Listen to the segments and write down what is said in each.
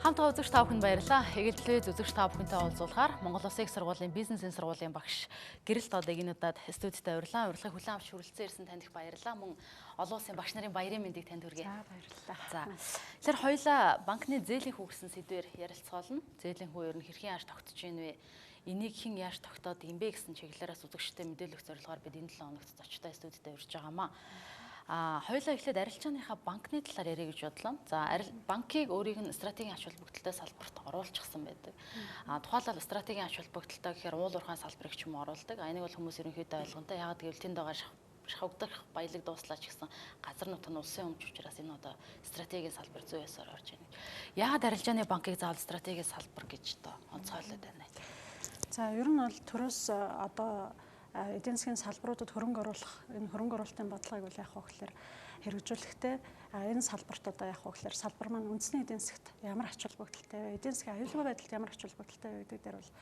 Хамтдаа үзэгч та бүхэнд баярлалаа. Эгэл үзэгч та бүхэнтэй уулзуулахаар Монгол Улсын их сургуулийн бизнесийн сургуулийн багш Гэрэл Дод энэ удаад студидт урьлаа. Урилгыг хүлээн авч хүрэлцэн ирсэн танд их баярлалаа. Мөн олон улсын багш нарын баярын мэндийг танд хүргэе. За баярлалаа. За. Тэгэхээр хоёулаа банкны зээлийн хүү гэсэн сэдвээр ярилцгаолно. Зээлийн хүү ер нь хэрхэн яаж тогтож ийн вэ? Энийг хэн яаж тогтоод юм бэ гэсэн чиглэлээс үзэгчтэй мэдээлэх зорилгоор бид энэ 7 хоногт зочтой студидт урьж байгаамаа. Хоёулаа эхлээд арилжааныхаа банкны талаар яриа гэж бодлоо. За банкыг өөрийг нь стратегийн ач холбогдолтой салбарт оруулчихсан байдаг. Тухайлбал стратегийн ач холбогдолтой гэхээр уул уурхайн салбарыг ч юм оруулдаг. Энийг бол хүмүүс ерөнхийдөө ойлгонтой. Яагаад гэвэл тэнд байгаа шавхагдах баялаг дууслаач гэсэн газар нутг нь улсын өмч учраас энэ одоо стратегийн салбар зүй ёсоор орж ийн. Яагаад арилжааны банкыг заавал стратегийн салбар гэж одоо онцгойлоод байна вэ? За ер нь бол төрөөс одоо эдийн засгийн салбаруудад хөрөнгө оруулах энэ хөрөнгө оруулалтын бодлогыг бол яах вэ гэхээр хэрэгжүүлэхдээ энэ салбарт одоо яах вэ гэхээр салбар маань үндэсний эдийн засгт ямар ач холбогдолтой вэ? Эдийн засгийн аюулгүй байдалд ямар ач холбогдолтой вэ гэдэг дээр бол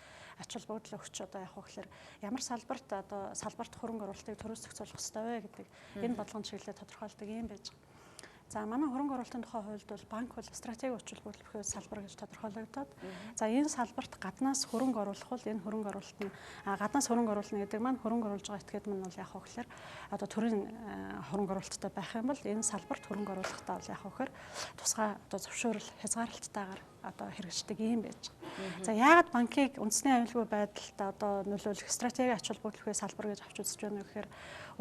ач холбогдол өгч одоо яах вэ гэхээр ямар салбарт одоо салбарт хөрөнгө оруулалтыг төрөөс зохицуулах ёстой вэ гэдэг энэ бодлогын чиглэлээр тодорхойлдог юм байж байгаа. За манай хөрөнгө оруулалтын тухай хуульд бол банк бол стратеги ач холбогдол салбар гэж тодорхойлогдоод. За энэ салбарт гаднаас хөрөнгө оруулах бол энэ хөрөнгө оруулалт нь гаднаас хөрөнгө оруулна гэдэг маань хөрөнгө оруулж байгаа этгээд маань бол яах вэ гэхээр одоо төрийн хөрөнгө оруулалттай байх юм бол энэ салбарт хөрөнгө оруулахдаа бол яах вэ гэхээр тусгай одоо зөвшөөрөл хязгаарлалттайгаар одоо хэрэгждэг юм байж байгаа. За яагаад банкыг үндэсний аюулгүй байдалд одоо нөлөөлөх стратеги ач холбогдол салбар гэж авч үзэж байна вэ гэхээр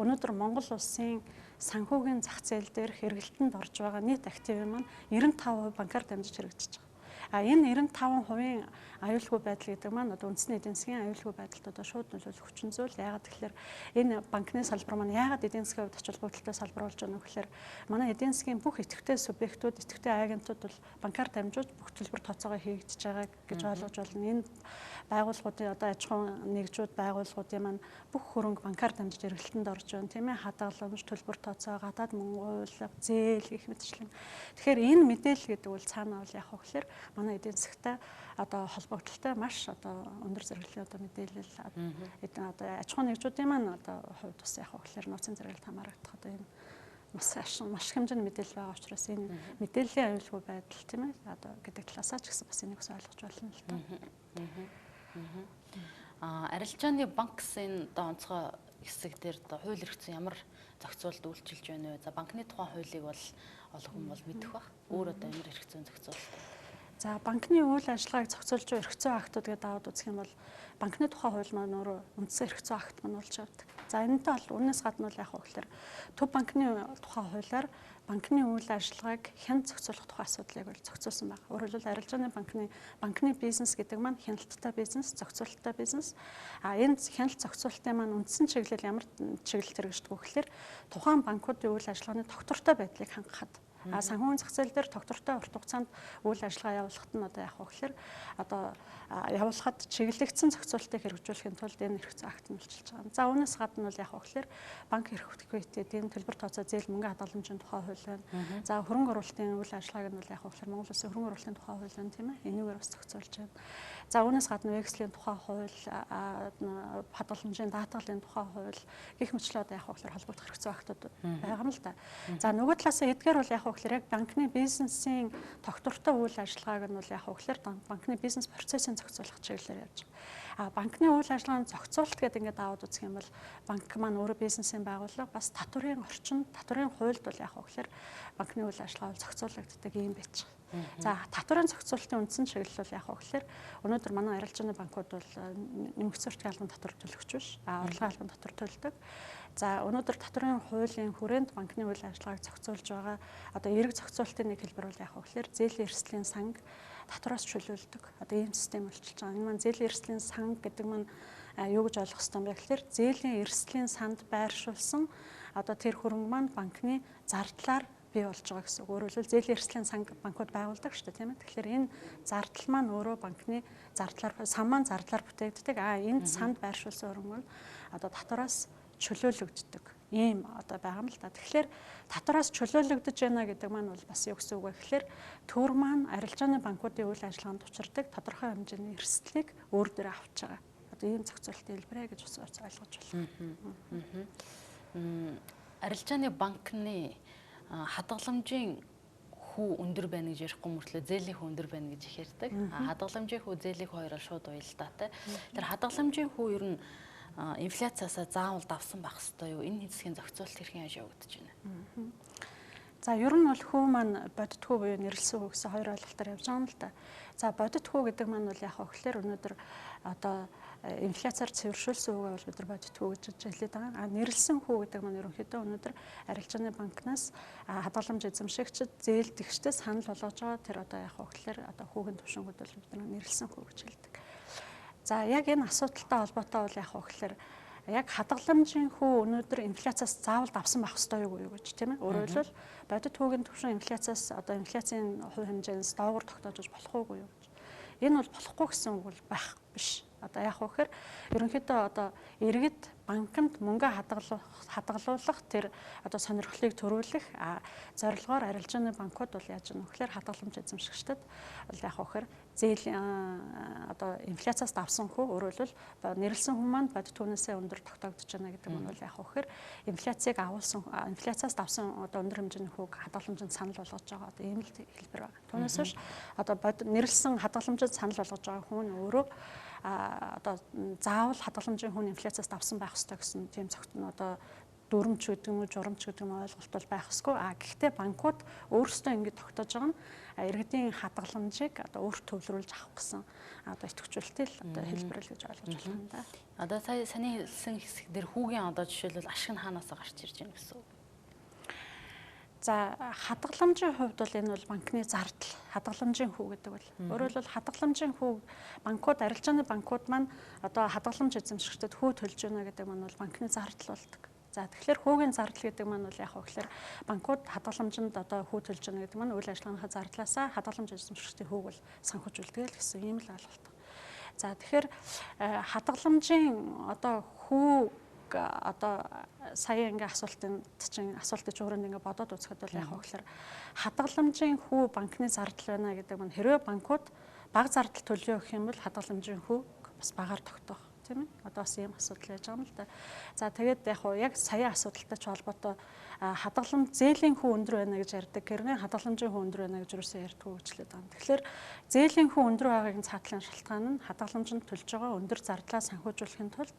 өнөөдөр Монгол улсын санхүүгийн зах зээл дээр хэрэгэлтэнд орж байгаа нийт актив маань 95% банкар дамжиж хэрэгжиж байгаа. Энэ 95% аюулгүй байдал гэдэг маань одоо үндэсний эдийн засгийн аюулгүй байдалд одоо шууд нөлөөлөх хүчин зүйл. Яагаад тэгэхээр энэ банкны салбар маань яагаад эдийн засгийн хувьд ач холбогдолтой салбар болж байгаа вэ гэхээр манай эдийн засгийн бүх идэвхтэй субъектууд, идэвхтэй агентууд бол банкар дамжуулж бүх төлбөр тооцоогоо хийгдэж байгаа гэж ойлгож байна. Энэ байгууллагуудын одоо аж ахуйн нэгжүүд байгууллагуудын маань бүх хөрөнгө банкар дамжиж эргэлтэнд орж байна тийм ээ, хадгаламж, төлбөр тооцоо, гадаад мөнгө уйлга, зээл гэх мэтчлэн. Тэгэхээр энэ мэдээлэл гэдэг бол цаана бол яах вэ гэхээр манай эдийн засгтай одоо холбогдолтой маш одоо өндөр зэрэглэлийн одоо мэдээлэл одоо аж ахуйн нэгжүүдийн маань одоо хувьд бас яах вэ гэхээр нууцын зэрэглэлд хамаарагдах одоо энэ маш хэмжээний мэдээлэл байгаа учраас энэ мэдээллийн аюулгүй байдал тийм ээ одоо гэдэг талаасаа ч гэсэн бас энийг бас ойлгож болно л доо. Арилжааны банк гэсэн одоо онцгой хэсэг дээр одоо хууль эрх зүйн ямар зохицуулалт үйлчилж байна вэ? За банкны тухайн хуулийг бол олон хүн бол мэдэх бах. Өөр одоо ямар эрх зүйн зохицуулалт? За банкны үйл ажиллагааг зохицуулж байгаа эрх зүйн актууд гэдэг аваад үзэх юм бол банкны тухай хууль маань өөрөө үндсэн эрх зүйн акт маань болж явдаг. За энэтэй бол үнээс гадна бол яах вэ гэхээр төв банкны тухай хуулиар банкны үйл ажиллагааг хяналт зохицуулах тухай асуудлыг бол зохицуулсан байна. Өөрөөр хэлбэл арилжааны банкны бизнес гэдэг маань хяналттай бизнес, зохицуулалттай бизнес. Энэ хяналт зохицуулалтын маань үндсэн чиглэл ямар чиглэлд хэрэгждэг вэ гэхээр тухайн банкуудын үйл ажиллагааны тогтвортой байдлыг хангахад санхүүгийн зах зээл дээр тогтвортой урт хугацаанд үйл ажиллагаа явуулахад нь одоо яах вэ гэхээр одоо явуулахад чиглэгдсэн зохицуулалтыг хэрэгжүүлэхийн тулд энэ эрх зүйн акт нь үйлчилж байгаа. За үүнээс гадна бол яах вэ гэхээр банк эрх хөтөлбөртэй энэ төлбөр тооцоо зээл мөнгө хадгаламжийн тухай хууль байна. За хөрөнгө оруулалтын үйл ажиллагааг нь бол яах вэ гэхээр Монгол Улсын хөрөнгө оруулалтын тухай хууль байна тийм ээ. Энийгээр бас зохицуулж байна. За үүнээс гадна векселийн тухай хууль, хадгаламжийн даатгалын тухай хууль гэх мэтлээ одоо яах вэ гэхээр холбогдох эрх зүйн актууд байгаа юм л да. За нөгөө талаасаа эдгээр бол яах вэ гэхээр яг банкны бизнесийн тогтвортой үйл ажиллагааг нь бол яах вэ гэхээр банкны бизнес процессын зохицуулах чиглэлээр явж байгаа. Банкны үйл ажиллагааны зохицуулалт гэдэг ингээд аваад үзэх юм бол банк маань өөрөө бизнесийн байгууллага бас татврын орчин, татврын хуульд бол яах вэ гэхээр банкны үйл ажиллагаа бол зохицуулагддаг юм байж байгаа. За татврын зохицуулалтын үндсэн чиглэл бол яах вэ гэхээр өнөөдөр манай арилжааны банкуд бол нэмэгдсэн уртгийн албан татвар төлөгч биш, орлогын албан татвар төлдөг. За өнөөдөр татврын хуулийн хүрээнд банкны үйл ажиллагааг зохицуулж байгаа одоо эерэг зохицуулалтын нэг хэлбэр бол яах вэ гэхээр зээлийн эрсдлийн санг татвараас чөлөөлдөг. Одоо ийм систем болчихж байгаа. Энэ маань зээлийн эрсдлийн санг гэдэг маань юу гэж ойлгох ёстой юм бэ гэхээр зээлийн эрсдлийн санд байршуулсан одоо тэр хөрөнгө маань банкны зардлаар бий болж байгаа гэсэн үг. Өөрөөр хэлбэл зээлийн эрсдлийн санг банкуд байгуулдаг шүү дээ, тийм ээ. Тэгэхээр энэ зардал маань өөрөө банкны зардлаар сан маань зардлаар бүтээгддэг. Энд санд байршуулсан хөрөнгө нь одоо татвараас чөлөөлөгддөг. Ийм одоо байгаа юм л да. Тэгэхээр татвараас чөлөөлөгдөж байна гэдэг маань бол бас юу гэсэн үг вэ гэхээр төр маань арилжааны банкуудын үйл ажиллагаанд учирдаг тодорхой хэмжээний эрсдлийг өөр дээрээ авч байгаа. Одоо ийм зохицуулалтын хэлбэрээ гэж бас ойлгож байна. Арилжааны банкны хадгаламжийн хүү өндөр байна гэж ярихгүй мөртлөө зээлийн хүү өндөр байна гэж их ярьдаг. Хадгаламжийн хүү зээлийн хүү хоёроо шууд уялдаатай. Тэр хадгаламжийн хүү ер нь инфляциасаа заавал давсан байх ёстой юу? Энэ хэсгийн зохицуулалт хэрхэн яаж явагдаж байна? За ер нь бол хүү маань бодит хүү буюу нэрлсэн хүү гэсэн хоёр ойлголтоор явж байгаа юм л да. За бодит хүү гэдэг маань бол яг хөөхлөр өнөөдөр одоо инфляциар цэвэршүүлсэн хүүгээ бол бид нар бодит хүү гэж хэлээд байгаа. Нэрлсэн хүү гэдэг маань ерөнхийдөө өнөөдөр арилжааны банкнаас хадгаламж эзэмшигчид зээлдэгчтэй санал болгож байгаа тэр одоо яг хөөхлөр одоо хүүгийн түвшингүүд бол бид нар нэрлсэн хүү гэж хэлдэг. За яг энэ асуудалтай холбоотой бол яг хөөхлөр яг хадгаламжийн хүү өнөөдөр инфляциас заавал давсан байх ёстой юу гэж тийм ээ. Өөрөөр хэлбэл бодит хүүгийн түвшин инфляциас одоо инфляцийн хувь хэмжээс доогуур тогтоож болох уугүй юу гэж. Энэ бол болохгүй гэсэн үг бол байх биш. Одоо яг хөөхөр ерөнхийдөө одоо иргэд банкнд мөнгө хадгалуулах тэр одоо сонирхлыг төрүүлэх зорилгоор арилжааны банкуд бол яаж юм гэхээр хадгаламж эзэмшигчдэд бол яг хөөхөр зээлийн одоо инфляциас давсан хүү өөрөөр хэлбэл нэрлсэн хүн маань бодит түүнээсээ өндөр тогтоогдож байна гэдэг нь бол яг хөөхөр инфляцийг агуулсан инфляциас давсан одоо өндөр хэмжээний хүүг хадгаламжинд санал болгож байгаа одоо ийм л хэлбэр байна. Түүнээс биш одоо нэрлсэн хадгаламжид санал болгож байгаа хүн өөрөө одоо заавал хадгаламжийн хүн инфляциас давсан байх ёстой гэсэн тийм цогтон одоо дүрмж гэдэг юм уу журамч гэдэг юм ойлголт бол байх ёсгүй. Гэхдээ банкуд өөрсдөө ингэж тогтоож байгаа нь иргэдийн хадгаламжийг одоо өөрт төвлөрүүлж авах гэсэн одоо идэвхжүүлэлтэй л одоо хэлбэрэл гэж ойлгож байна юм да. Одоо сая саний хэлсэн хэсэг дээр хүүгийн одоо жишээлбэл ашиг нь хаанаас гарч ирж байна гэсэн үг. За хадгаламжийн хувьд бол энэ бол банкны зардал хадгаламжийн хүү гэдэг бол өөрөөр хэлбэл хадгаламжийн хүү банкуд арилжааны банкуд маань одоо хадгаламж эзэмшигчдэд хүү төлж байна гэдэг маань бол банкны зардал болдог. За тэгэхээр хүүгийн зардал гэдэг маань бол яг хөөхлөр банкуд хадгаламжинд одоо хүү төлж байна гэдэг маань үйл ажиллагааныхаа зардлаасаа хадгаламж эзэмшигчдийн хүүг бол санхүүжүүлдэг л гэсэн ийм л ойлголт. За тэгэхээр хадгаламжийн одоо хүү одоо сая ингээ асуултын чууранд ингээ бодоод үзэхэд бол яг хөөхлөр хадгаламжийн хүү банкны зардал байна гэдэг маань хэрвээ банкуд бага зардал төлөё гэх юм бол хадгаламжийн хүү бас багаар тогтоох тийм ээ. Одоо бас ийм асуудал байж байгаа юм л да. За тэгээд яг сая асуудалтай ч холбоотой хадгаламж зээлийн хүү өндөр байна гэж ярьдаг. Гэрний хадгаламжийн хүү өндөр байна гэж юусэн ярьдгүй гэжлээд байна. Тэгэхээр зээлийн хүү өндөр байгааг цаатлын шалтгаан нь хадгаламжинд төлж байгаа өндөр зардлаа санхүүжүүлэхийн тулд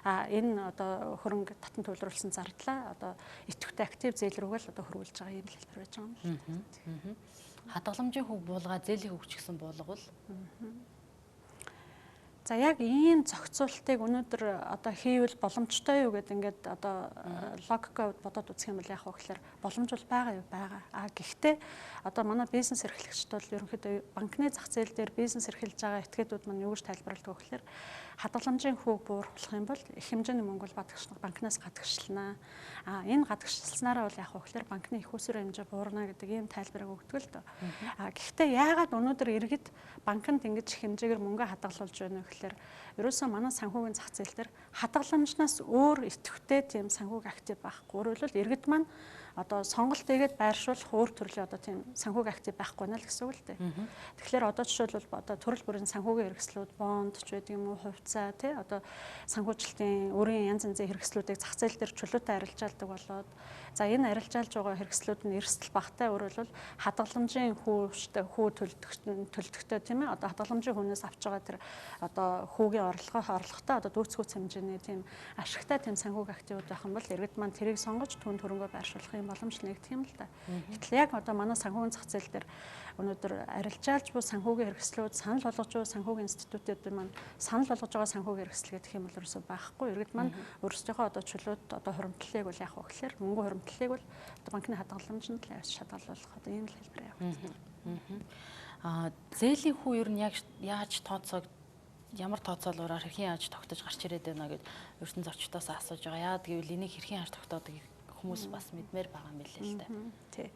энэ одоо хөрөнгө татан төвлөрүүлсэн зардлаа одоо идэвхтэй актив зээл рүүгээ л одоо хөрвүүлж байгаа юм л хэлбэр байж байгаа юм л. Хадгаламжийн хүү буулгаа зээлийн хүү ч гэсэн буулгавал за яг ийм зохицуултыг өнөөдөр одоо хийвэл боломжтой юу гэдэг ингээд одоо логикод бодоод үзэх юм бол яг хөөхлөр боломж бол байгаа юу байгаа. Гэхдээ одоо манай бизнес эрхлэгчид бол ерөнхийдөө банкны зах зээл дээр бизнес эрхэлж байгаа этгээдүүд маань юу гэж тайлбарладаг вэ гэхээр хадгаламжийн хүүг бууруулах юм бол их хэмжээний мөнгө бол банкнаас гадагшлана. Энэ гадагшлснараа бол яг хөөхлөр банкны их усрын хэмжээ буурна гэдэг ийм тайлбарыг өгдөг л дөө. Гэхдээ яагаад өнөөдөр иргэд банкнд ингэж их хэмжээгээр мөнгө хадгалуулж байна вэ гэхээр ерөөсөө манай санхүүгийн зах зээл дээр хадгаламжнаас өөр идэвхтэй тийм санхүүг актив байхгүй. Өөрөөр хэлбэл иргэд маань одоо сонголт хийгээд байршуулах өөр төрлийн одоо тийм санхүүг актив байхгүй нэ л гэсэн үг л дээ. Тэгэхээр одоо жишээлбэл одоо төрөл бүрийн санхүүгийн хэрэгслүүд бонд ч байдаг юм уу хувьцаа тий одоо санхүүжилтийн өөрийн янз янзын хэрэгслүүдийг зах зээл дээр чөлөөтэй арилжаалдаг болоод за энэ арилжаалж байгаа хэрэгслүүд нь эрсдэл багтай өөрөөр хэлбэл хадгаламжийн хүү төлдөгтэй тийм ээ одоо хадгаламжийн хүнээс авч байгаа тэр одоо хүүгийн орлоготой одоо дүүцгүүц хэмжээний тийм ашигтай тийм санхүүг активуд байх юм бол иргэд маань тэрийг сонгож түн хөрөнгө байршуулах боломж нэгдэх юм л да. Гэтэл яг одоо манай санхүүгийн зах зээл дээр өнөөдөр арилжаалж буй санхүүгийн хэрэгслүүд санал болгож буй санхүүгийн институтууд маань санал болгож байгаа санхүүгийн хэрэгсэл гэх юм бол ерөөсөө байхгүй. Иргэд маань өөрсдийнхөө одоо чөлөөт одоо хуримтлалыг бол яг хөөхлөр мөнгө хуримтлалыг бол одоо банкны хадгаламжинд л авч шалгалуулах одоо ийм л хэлбэр явагдав. Зээлийн хүү ер нь яг яаж тооцоог ямар тооцоололоор хэрхэн яаж тогтож гарч ирээд байна гэд ердэн зочдоос асууж байгаа. Яад гэвэл энийг хэрхэн яаж тогтоодог хүмүүс бас мэдмээр байгаа юм билээ л дээ. Тий.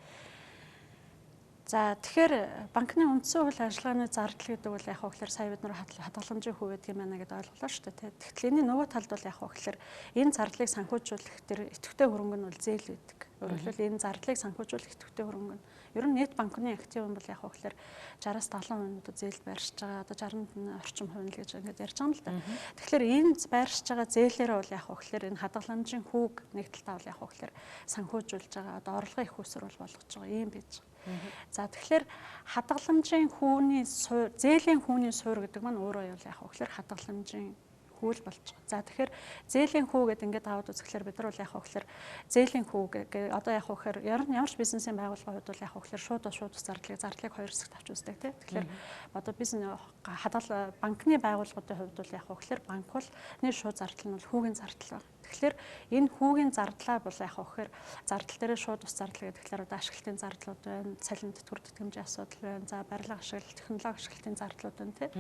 За тэгэхээр банкны үндсэн үйл ажиллагааны зардал гэдэг бол яг хөөхлөр сая бид нар хадгаламжийн хүү гэдэг юм байна гэдээ ойлголоо шүү дээ. Тэгтэл энэ нөгөө талд бол яг хөөхлөр энэ зардлыг санхүүжүүлэх тэр идэвхтэй хөрөнгө нь бол зээл байдаг. Өөрөөр хэлбэл энэ зардлыг санхүүжүүлэх идэвхтэй хөрөнгө нь ер нь нийт банкны актив юм бол яг хөөхлөр 60-70% одоо зээлд байршиж байгаа. Одоо 60 орчим хувь л гэж ингээд ярьж байгаа юм л да. Тэгэхээр энэ байршиж байгаа зээлээрээ бол яг хөөхлөр энэ хадгаламжийн хүүг нэг талтаа бол яг хөөхлөр санхүүжүүлж байгаа. Одоо орлогын их усэр бол болгож байгаа юм байж байгаа. За тэгэхээр хадгаламжийн зээлийн хүүний суурь гэдэг маань өөрөө яг гэхээр хадгаламжийн хүү л болж байгаа. За тэгэхээр зээлийн хүү гэдэг ингээд аваад үзэхлээр бид нар бол яг гэхээр зээлийн хүү одоо яг гэхээр ямар ч бизнесийн байгууллагын хувьд бол яг гэхээр шууд зардлыг хоёр хэсэгт авч үздэг тийм. Тэгэхээр одоо бизнес банкны байгууллагуудын хувьд бол яг гэхээр банк бол нэг шууд зардал нь бол хүүгийн зардал байна. Тэгэхээр энэ хүүгийн зардлаа бол яг гэхээр зардал дээр шууд ус зардал гэхээр одоо ашиглалтын зардлууд байна, цалин тэтгэвэр тэтгэмжийн асуудал байна, за барилга ашиглалт, технологи ашиглалтын зардлууд байна тийм.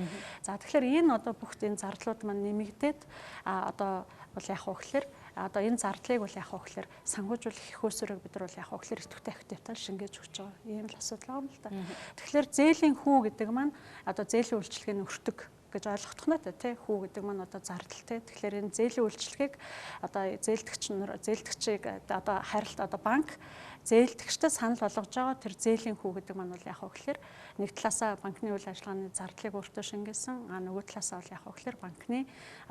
За тэгэхээр энэ одоо бүх энэ зардлууд маань нэмэгдээд одоо бол яг гэхээр одоо энэ зардлыг бол яг гэхээр санхүүжүүлэх их усрыг бид нар бол яг гэхээр идэвхтэй активитал шингээж өгч байгаа. Ийм л асуудал байна л да. Тэгэхээр зээлийн хүү гэдэг маань одоо зээлийн үйлчилгээний өртөг гэж ойлгох нь тий хүү гэдэг маань одоо зардал тий. Тэгэхээр энэ зээлийн үйлчилгээг одоо зээлдэгчийг одоо харилт одоо банк зээлдэгчтэй санал болгож байгаа тэр зээлийн хүү гэдэг маань бол яг гэхээр нэг талаасаа банкны үйл ажиллагааны зардлыг өөртөө шингээсэн нөгөө талаасаа бол яг гэхээр банкны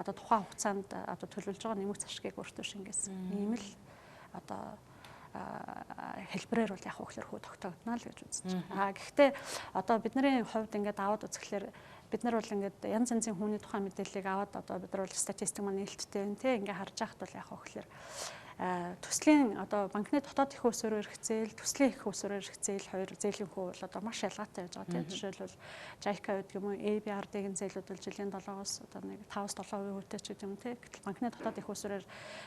одоо тухайн хугацаанд одоо төлөвлөж байгаа нэмэгц ашгийг өөртөө шингээсэн. Ийм л одоо хэлбэрээр бол яг гэхээр хүү тогтоогдно л гэж үзэж байна. Гэхдээ одоо бидний хувьд ингээд аваад үзэхлээр бид нар бол ингээд янз янзын хүний тухайн мэдээллийг аваад одоо бид нар бол статистик маань нээлттэй байна тий ингээд харж байхад бол яг гэхээр төслийн одоо банкны дотоод их усрээр ирэх зээл, төслийн их усрээр ирэх зээл хоёр зээлийн хүү бол одоо маш ялгаатай байж байгаа тийм. Жишээлбэл JICA гэдэг юм уу, ABRD-ийн зээлүүд бол жилийн 7-оос одоо нэг 5-7% үүтэй ч гэдэг юм тийм. Гэтэл банкны дотоод их усрээр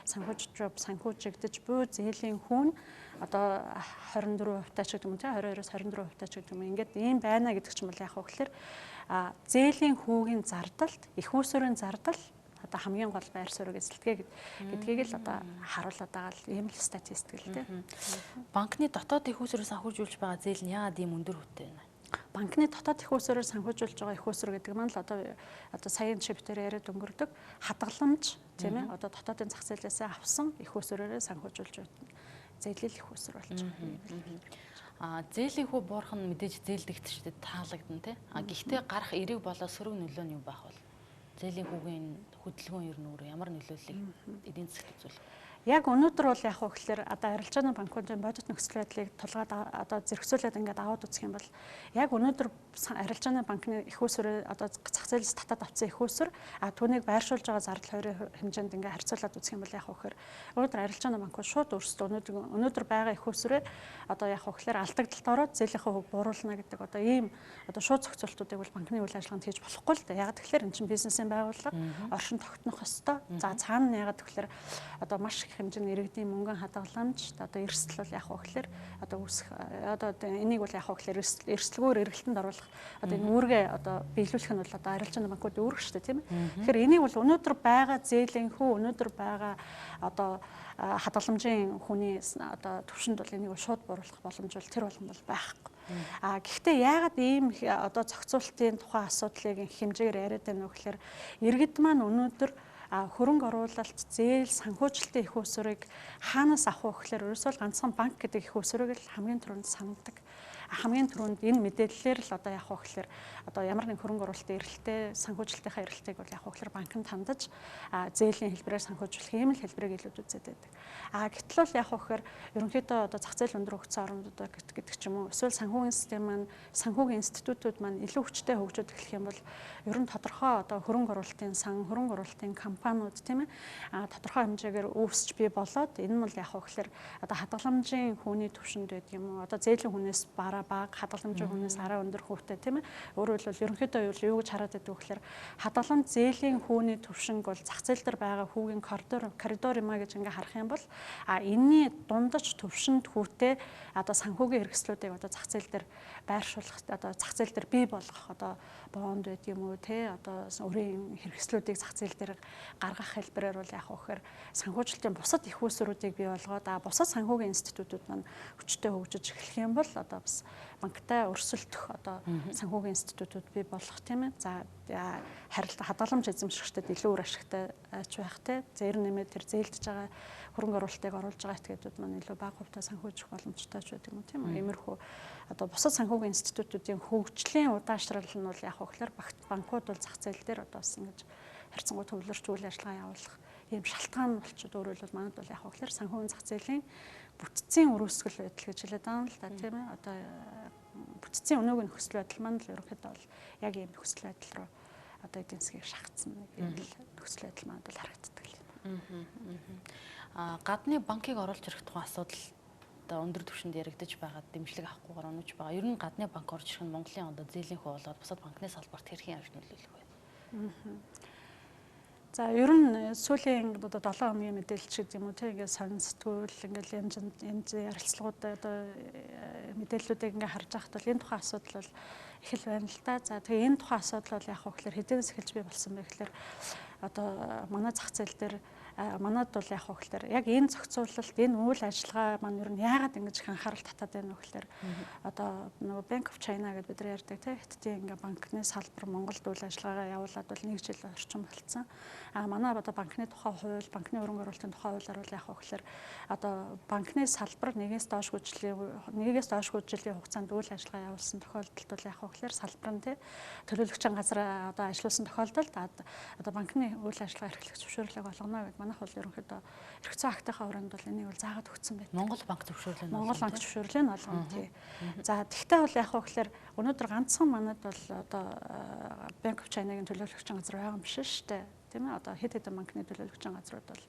санхүүжигдэж буй зээлийн хүүн одоо 24% ч гэдэг юм тийм, 22-оос 24% ч гэдэг юм. Ингээд ийм байна гэдэг чинь бол яг гэхээр зээлийн хүүгийн зардалт, их усрын зардал одоо хамгийн гол байр суурийг эзэлтгээ гэдгийг л одоо харуулдаг байгаа л ийм л статистик л тийм. Банкны дотоод их усрыг санхүүжүүлж байгаа зээл нь яагаад ийм өндөр хүттэй байна? Банкны дотоод их усрыг санхүүжүүлж байгаа их уср гэдэг маань л одоо саяын чиптээр яриад өнгөрдөг хадгаламж тийм ээ одоо дотоодын зах зээлээс авсан их усрээрээ санхүүжүүлж байна. Зээлэл их уср болж байгаа. Зээлийн хүү буурах нь мэдээж зээлдэгчдэд таалагдана тий. Гэхдээ гарах эерэг болоо сөрөг нөлөө нь юу байх вэ? Зээлийн хүүгийн хөдөлгөөн ер нь өөр ямар нөлөөллийг эдийн засгт үзүүлэх? Яг өнөөдөр бол яг гэхээр одоо арилжааны банкуудын бодит нөхцөл байдлыг тулгаад одоо зэрэгцүүлээд ингээд аваад үзэх юм бол яг өнөөдөр арилжааны банкны их усрээ одоо зах зээлээс татаад авсан их уср түүнийг байршуулж байгаа зардал хоёрын хэмжээнд ингээд харьцуулаад үзэх юм бол яг гэхээр өнөөдөр арилжааны банкуд шууд өөрсдөө өнөөдөр байгаа их усрээ одоо яг гэхээр алдагдлалд ороод зээлийнхээ хөг бууруулна гэдэг одоо ийм одоо шууд зохицуултуудыг бол банкны үйл ажиллагаанд хийж болохгүй л да. Яг тэгэхээр эн чинь бизнесийн байгууллага оршин тогтнох ёстой. За цаана нь яг тэгэхээр одоо маш их хэмжээний иргэдийн мөнгөн хадгаламж одоо эрсдэл бол яг гэхээр одоо үүсэх одоо энийг бол яг гэхээр эрсдэлгүйгээр эргэлтэнд оруулах одоо энэ үүргээ одоо биелүүлэх нь бол одоо арилжааны банкуд үүрэг шүү дээ тийм ээ. Тэгэхээр энийг бол өнөөдөр байгаа зээлийн хүү өнөөдөр байгаа одоо хадгаламжийн хүний одоо төвшөнд бол энийг шууд бууруулах боломж бол тэр болгон бол байхгүй. Гэхдээ яагаад ийм одоо зохицуултын тухайн асуудлыг хэмжээгээр яриад байна вэ гэхээр иргэд маань өнөөдөр хөрөнгө оруулалт, зээл, санхүүжилтийн их усрыг хаанаас авах вэ гэхээр ерөөсөө ганцхан банк гэдэг их усрыг л хамгийн түрүүнд сандаг. Хамгийн түрүүнд энэ мэдээллээр л одоо яг гэхээр одоо ямар нэг хөрөнгө оруулалтын эрэлтээ, санхүүжилтийнхаа эрэлтийг бол яг гэхээр банкнд хандаж зээлийн хэлбэрээр санхүүжүүлэх ийм л хэлбэрийг илүүд үзээд байдаг. Гэтэл бол яг гэхээр ерөнхийдөө одоо зах зээл өндөр хөгжсөн орнуудад гэдэг ч юм уу эсвэл санхүүгийн систем маань, санхүүгийн институтууд маань илүү хүчтэй хөгжөөд эхлэх юм бол ер нь тодорхой одоо хөрөнгө оруулалтын сан, хөрөнгө оруулалтын компаниуд тийм ээ тодорхой хэмжээгээр үүсч бий болоод энэ нь бол яг гэхээр одоо хадгаламжийн хүүний төвшөнд байдаг юм уу одоо зээлийн хүнээс бага хадгаламжийн хүнээс арай өндөр хүүтэй тийм ээ өөрөөр хэлбэл ерөнхийдөө юу гэж хараад байдаг вэ гэхээр хадгаламж зээлийн хүүний төвшинг бол зах зээл дээр байгаа хүүгийн коридор юм а гэж ингээ харах юм бол энэний дундаж төвшөнд хүүтэй одоо санхүүгийн хэрэгслүүдийг одоо зах зээл дээр байршуулах одоо зах зээл дээр бий болгох одоо бонд байд юм уу те одоо өөрийн хэрэгслүүдийг зах зээл дээр гаргах хэлбэрээр бол яг гэхээр санхүүжилтийн бусад их усруудыг бий болгоод бусад санхүүгийн институтууд маань хүчтэй хөгжиж эхлэх юм бол одоо бас банктай өрсөлдөх одоо санхүүгийн институтууд бий болох тийм ээ. За харилцаа хадгаламж эзэмшигчдэд илүү үр ашигтай байх те. Зээр нэмээд тэр зээлдэж байгаа хөрөнгө оруулалтыг оруулж байгаа этгээдүүд маань илүү бага хувьтай санхүүжих боломжтой ч байдаг юм тийм ээ. Иймэрхүү одоо бусад санхүүгийн институтуудын хөгжлийн удаашрал нь бол яг гэхээр банкуд бол зах зээл дээр одоо бас ингэж харьцангуй төвлөрч үйл ажиллагаа явуулах ийм шалтгаан болчиход өөрөөр хэлбэл манайд бол яг гэхээр санхүүгийн зах зээлийн бүтцийн өрөөсгөл байдал гэж хэлээд байгаа юм л да тийм ээ. Одоо бүтцийн өнөөгийн нөхцөл байдал маань л ерөнхийдөө бол яг ийм нөхцөл байдал руу одоо эдийн засгийг шахацсан нэг юм л нөхцөл байдал маань бол харагддаг юм. Гадны банкыг оруулж ирэх тухайн асуудал одоо өндөр түвшинд яригдаж байгаа, дэмжлэг авахгүйгээр онож байгаа. Ер нь гадны банк орж ирэх нь Монголын одоо зээлийн хувь болоод бусад банкны салбарт хэрхэн яаж нөлөөлөх вэ? За ер нь сүүлийн одоо 7 хоногийн мэдээлэл ч гэдэг юм уу тийм ингээд сонин сэтгүүл ингээд энэ ярилцлагууд одоо мэдээллүүдийг ингээд харж байхад бол энэ тухайн асуудал бол их л байна л да. За тэгээ энэ тухайн асуудал бол яг хөө гэхээр хэдийнээс эхэлж бий болсон бэ гэхээр одоо манай зах зээл дээр манад бол яг хөө гэхээр яг энэ зохицуулалт энэ үйл ажиллагаа маань ер нь яагаад ингэж анхаарал татаад байна вэ гэхээр одоо нөгөө Bank of China гэдэг бид нар ярьдаг тийм Хятадын ингээ банкны салбар Монголд үйл ажиллагаагаа явуулаад бол 1 жил орчим болцсон. Манай одоо банкны тухай хууль, банкны хөрөнгө оруулалтын тухай хуулиар бол яг хөө гэхээр одоо банкны салбар нэгээс доошгүй жилийн хугацаанд үйл ажиллагаа явуулсан тохиолдолд бол яг хөө гэхээр салбар нь тийм төлөөлөгчийн газар одоо ажилласан тохиолдолд одоо банкны үйл ажиллагаа эрхлэх зөвшөөрлөг олгоно гэдэг манайх бол ерөнхийдөө эрх зүйн актынхаа хүрээнд бол энийг бол заагаад өгсөн байна. Монгол банк зөвшөөрлөө нь Монгол банк зөвшөөрлөө нь олгоно тий. За тэгтээ бол яг хөө гэхээр өнөөдөр ганцхан манад бол одоо Bank of China-гийн төлөөлөгчийн газар байгаа юм биш шүү дээ. Тийм ээ одоо хэд хэдэн банкны төлөөлөгчийн газрууд бол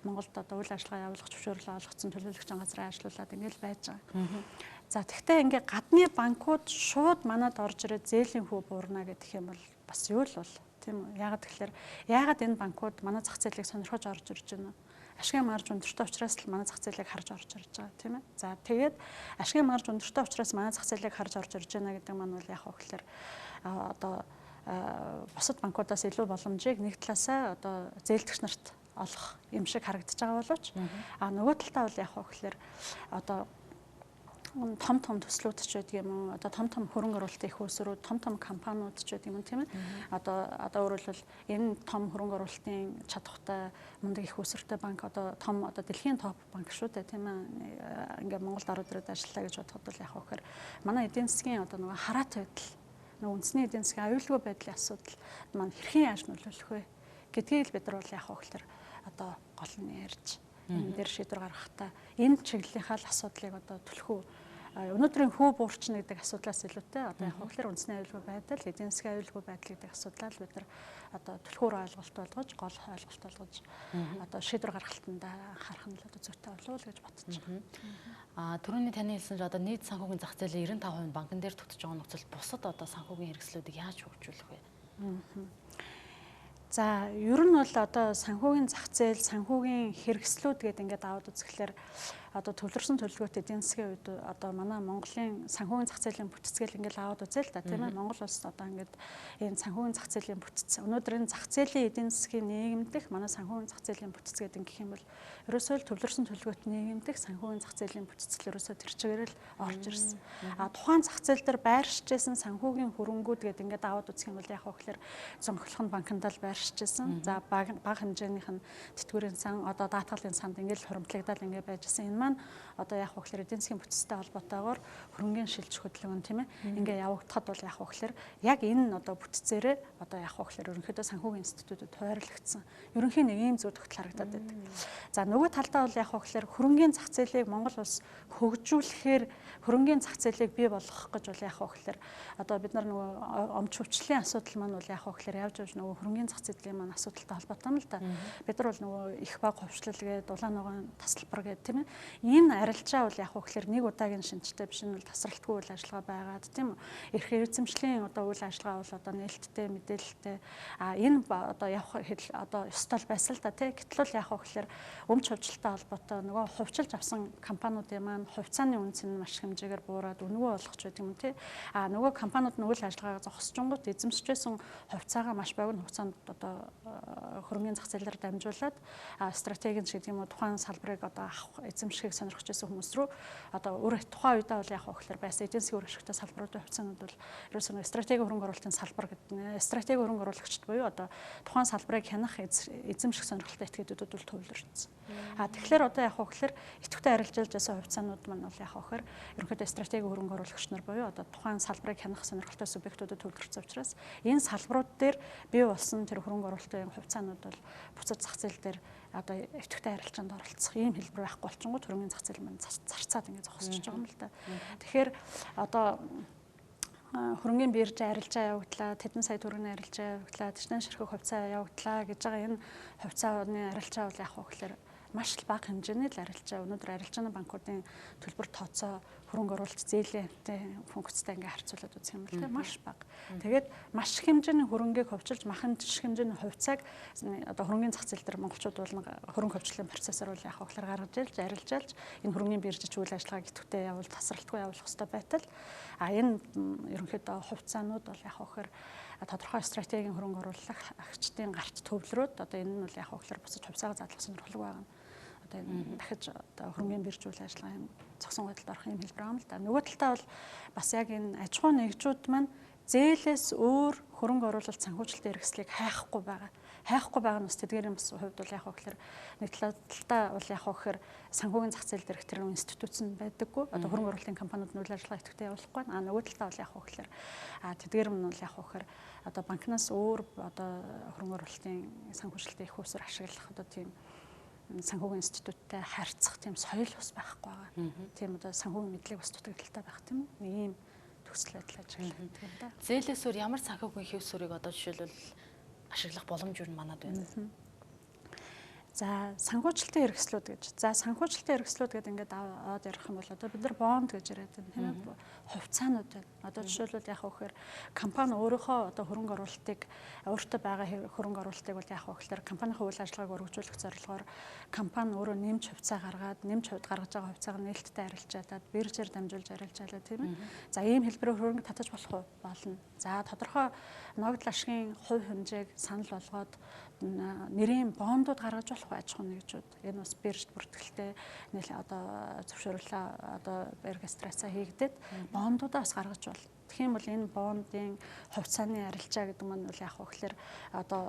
Монголд одоо үйл ажиллагаа явуулах зөвшөөрлөө олгоцсон төлөөлөгчийн газраа ажилуулад ингээл байж байгаа. За тэгтээ ингээ гадны банкуд шууд манад орж ирээд зээлийн хүү буурна гэдэг юм бол бас юу л бол тийм үү? Яагаад энэ банкуд манай зах зээлийг сонирхож орж ирж байна? Ашигын марж өндөртэй учраас л манай зах зээлийг харж орж ирж байгаа тийм ээ. За тэгээд ашигын марж өндөртэй учраас манай зах зээлийг харж орж ирж байна гэдэг маань бол яг хөө гэхээр одоо бусад банкудаас илүү боломжийг нэг талаасаа одоо зээлдэгч нарт олох юм шиг харагдаж байгаа боловч нөгөө талдаа бол яг хөө гэхээр одоо том төслүүд ч байдаг юм уу одоо том хөрөнгө оруулалтын их усрууд том компаниуд ч байдаг юм тийм ээ одоо өөрөөр хэлбэл энэ том хөрөнгө оруулалтын чадвартай мундаг их усртай банк одоо дэлхийн топ банк шүү дээ тийм ээ ингээ Монголд ороод ирээд ажиллаа гэж бодоход бол яг хөөхөр манай эдийн засгийн одоо нөгөө хараатай байдал нөгөө үндэсний эдийн засгийн аюулгүй байдлын асуудал маань хэрхэн яаж нөлөөлөх вэ гэдгийг л бид нар бол яг хөөхөр одоо гол нь ярьж энэ дээр шийдвэр гаргахтаа энэ чиглэлийнхаа л асуудлыг одоо түлхүү өнөөдрийн хүү буурчин гэдэг асуудлаас илүүтэй одоо яг хөөхлөр үндэсний аюулгүй байдал, эдийн засгийн аюулгүй байдал гэдэг асуудлаа л бид нар одоо түлхүүр ойлголт болгож, гол ойлголт болгож одоо шийдвэр гаргалтанд анхаарах нь л одоо зүйтэй болов уу гэж бодож байгаа. Түрүүний таны хэлсэн чинь одоо нийт санхүүгийн зах зээлийн 95% банкн дээр төгтөж байгаа нөхцөл бусад одоо санхүүгийн хэрэгслүүдийг яаж хөгжүүлэх вэ? За ер нь бол одоо санхүүгийн зах зээл, санхүүгийн хэрэгслүүд гэдэг ингээд аваад үзэхлээр одоо төвлөрсөн төлөвлөгөөт эдийн засгийн үед одоо манай Монголын санхүүгийн зах зээлийн бүтцгээл ингээд аваад үзээ л да тийм ээ Монгол улс одоо ингээд энэ санхүүгийн зах зээлийн бүтц өнөөдөр энэ зах зээлийн эдийн засгийн нийгэмдэх манай санхүүгийн зах зээлийн бүтц гэдэг гэх юм бол ерөөсөө л төвлөрсөн төлөвлөгөөт нийгэмдэх санхүүгийн зах зээлийн бүтцэл ерөөсөө тэр чигээр л орж ирсэн. Тухайн зах зээл дээр байршижсэн санхүүгийн хөрөнгүүд гэдэг ингээд аваад үзэх юм бол яг хөөхлөр зөнгөлөх нь банкнд л байршижсэн. За бага хэмжээнийх нь тэтгэврийн сан одоо даатгалын санд ингээд хуримтлагдаад ингээд байжсэн. Энэ маань одоо яг хөөхлөр эдийн засгийн бүтцтэй холбоотойгоор хөрөнгөний шилж хөдөлгөөн тийм ээ ингээд явагдахад бол яг хөөхлөр яг энэ одоо бүтцээрээ одоо яг хөөхлөр ерөнхийдөө санхүүгийн институтууд хуваарлагдсан. Ерөнхийн нэг ийм зүйл тогтол харагдаад байдаг. За нөгөө талдаа бол яг хөөхлөр хөрөнгөний зах зээлийг Монгол улс хөгжүүлэхээр хөрөнгөний зах зээлийг бий болгох гэж бол яг хөөхлөр одоо бид нар нөгөө өмч хөвчлийн асуудал маань бол яг хөөхлөр явж нөгөө хөрөнгөний зах зээлийн маань асуудалтай холбоотой юм л да. Бид нар бол нөгөө их баг хувьчлал гээд улаан ногоон тасалбар гээд тийм ээ энэ арилжаа бол яг хөөхлөр нэг удаагийн шинжтэй биш нь бол тасралтгүй үйл ажиллагаа байгаад тийм үү эрх эзэмшлийн одоо үйл ажиллагаа бол одоо нээлттэй мэдээлэлтэй энэ одоо явах одоо ёстой байсан л да тий гэтэл бол яг хөөхлөр өмч хувьчлалтай холбоотой нөгөө хувьчилж авсан компаниудын маань хувьцааны үнц нь маш хэмжээгээр буураад үнэгүй болгоч байдаг юм тий нөгөө компаниуд нь үйл ажиллагаагаа зогсчонгууд эзэмшижсэн хувьцаагаа маш богино хугацаанд одоо хөрөнгөний зах зээлээр дамжуулаад стратегийн гэдэг юм уу тухайн салбарыг одоо авах эзэмшихийг сонирхож байсан хүмүүс рүү одоо өөр тухайн үедээ бол яг хөөхлөр байсан эдийн засгийн үр ашигтай салбаруудын хувьцаанууд бол ерөөсөө стратегийн хөрөнгө оруулалтын салбар гэдэг нь стратегийн хөрөнгө оруулагчд буюу одоо тухайн салбарыг хянах эзэмших сонирхолтой этгээдүүд бол төвлөрсөн. Тэгэхээр одоо яг хөөхлөр идэвхтэй арилжуулж байсан хувьцаанууд маань бол яг хөөхөр ерөнхийдөө стратегийн хөрөнгө оруулагч нар буюу одоо тухайн салбарыг хянах сонирхолтой субъектуудад төвлөрсөн учраас энэ салбарууд дээр бий болсон тэр хөрөнгө оруулалтын хувьцаанууд бол буцаад зах зээл дээр одоо өвтгтэй арилжаанд оролцох ийм хэлбэр байхгүй болчихгоо хөрөнгөний зах зээл маань зарцаад ингэ зогсож байгаа юм л да. Тэгэхээр одоо хөрөнгөний бирж арилжаа явагдлаа, тэдэн сая төгрөгийн арилжаа явагдлаа, тэшнэн ширхэг хувьцаа явагдлаа гэж байгаа энэ хувьцааны арилжаа бол яг хөө гэхээр маш л бага хэмжээний л арилжаа. Өнөөдөр арилжааны банкуудын төлбөр тооцоо хөрөнгө оруулалт зээлэнтэй функцтай ингээ харьцуулаад үзэх юм бол тийм маш бага. Тэгээд маш их хэмжээний хөрөнгийг хөвчилж махан жишг хэмжээний хувьцааг одоо хөрөнгөний зах зээл дээр монголчууд бол хөрөнгө хөвчлөлийн процессор бол яг хөвчлөр гаргаж ирж арилжаалж энэ хөрөнгөний биржиж үйл ажиллагааг идэвхтэй явуул тасралтгүй явуулах хэрэгтэй байтал энэ ерөнхийдөө хувьцаанууд бол яг хөөр тодорхой стратегийн хөрөнгө оруулах агчдын гарт төвлөрөөд одоо энэ нь бол яг хөөр бусад хувьцаагаа задлах сонирхолтой байна. Одоо энэ дахиж одоо хөрөнгөний бирж үйл ажиллагаа юм зогсон байдалд орох юм хэлбэр юм л да. Нөгөө талдаа бол бас яг энэ аж ахуй нэгжүүд маань зээлээс өөр хөрөнгө оруулалт санхүүжилтийн хэрэгслийг хайхгүй байгаа. Хайхгүй байгаа нь бас тэдгээрийн бас хувьд бол яг хөөр нэг талдаа бол яг хөөр санхүүгийн зах зээл дээрх тэр институц нь байдаггүй. Одоо хөрөнгө оруулалтын компаниуд нь үйл ажиллагаа идэвхтэй явуулахгүй. Нөгөө талдаа бол яг хөөр тэдгээр нь бол яг хөөр одоо банкнаас өөр одоо хөрөнгө оруулалтын санхүүжилтийн их усаар ашиглах одоо тийм санхүүгийн институттай харьцах тийм соёл бас байхгүй байгаа. Тийм одоо санхүүгийн мэдлэг бас дутагдaltaй байх тийм ийм төсөл байдал ажиглах юм да. Зээлээс өөр ямар санхүүгийн хэвсүрийг одоо жишээлбэл ашиглах боломж юу манад байна? За санхүүжилтийн хэрэгслүүд гэж. За санхүүжилтийн хэрэгслүүд гэдэг ингээд аваад ярих юм бол одоо бид нар бонд гэж яриад байна тийм ээ. Хувьцаанууд байна. Одоо жишээлбэл яг хөөхөр компани өөрийнхөө одоо хөрөнгө оруулалтыг өөртөө байгаа хөрөнгө оруулалтыг бол яг хөөхлөр компанийн үйл ажиллагааг өргөжүүлэх зорилгоор компани өөрөө нэмж хувьцаа гаргаад нэмж гаргаж байгаа хувьцааг нээлттэй арилжаадаад биржээр дамжуулж арилжаалаа тийм ээ. За ийм хэлбэрээр хөрөнгө татаж болох болно. За тодорхой ногдол ашигын хувь хэмжээг санал болгоод нэрийн бондууд гаргаж болох аж ахуй нэгжүүд энэ бас биржд бүртгэлтэй нэлээ одоо зөвшөөрлөө одоо регистрацаа хийгдээд бондуудаа бас гаргаж болно. Тэгэх юм бол энэ бондын хувьцааны арилжаа гэдэг маань бол яг хөөхлөр одоо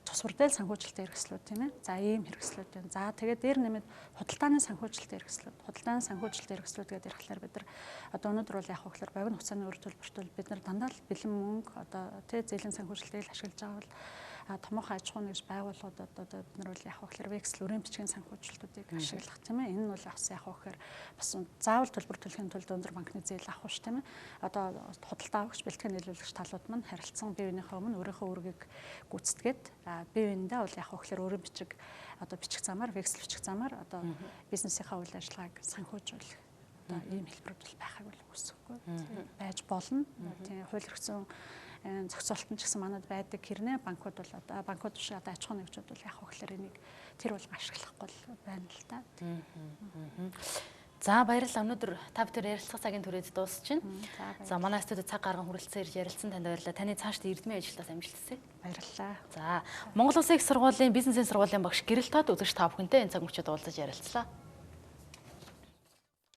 тус бүрдэл санхүүжилтийн хэрэгслүүд тийм ээ. За ийм хэрэгслүүд байна. За тэгээд дээр нэмээд худалдааны санхүүжилтийн хэрэгслүүд. Худалдааны санхүүжилтийн хэрэгслүүд гэдэг ярихлаар бид нар одоо өнөөдөр бол яг хөөхлөр богино хугацааны үр төлбөрт бол бид нар дандаа л бэлэн мөнгө одоо тий зээлийн санхүүжилтийг ашиглаж байгаа бол томоохон аж ахуй нэгж байгууллагууд одоо бид нар бол яг хөөхлөр вексел өрийн бичгийн санхүүжилтүүдийг ашиглах тийм ээ. Энэ нь бол бас яг хөөхөр бас заавал төлбөр төлөхийн тулд өндөр банкны зээл авах ш тийм ээ. Одоо худалдаа авагч бэлтгэн нийлүүлэгч талууд маань харилцсан бие биенийхээ өмнө өөрийнхөө үүргийг гүйцэтгээд бие биендээ бол яг хөөхлөр өрийн бичиг одоо бичих замаар вексел бичих замаар одоо бизнесийнхаа үйл ажиллагааг санхүүжүүлэх одоо ийм хэлбэрүүд бол байхаг бол үсэхгүй байж болно. Тийм хууль эрхцэн зохицуултын ч гэсэн манад байдаг хэрнээ банкуд бол одоо банкуд шиг одоо аж ахуй нэгжүүд бол яг хөөхлөр энийг тэр бол ашиглахгүй байна л та. За баярлалаа. Өнөөдөр та бүхэн ярилцлага цагийн түрээд дуусчихна. За манай студид цаг гарган хүрэлцэн ирж ярилцсан танд баярлалаа. Таны цаашдын эрдмийн ажилтнаас амжилт хүсье. Баярлалаа. За Монгол Улсын их сургуулийн бизнесийн сургуулийн багш Гэрэл Тод үзэгч та бүхэнтэй энэ цаг мөчид уулзаж ярилцлаа.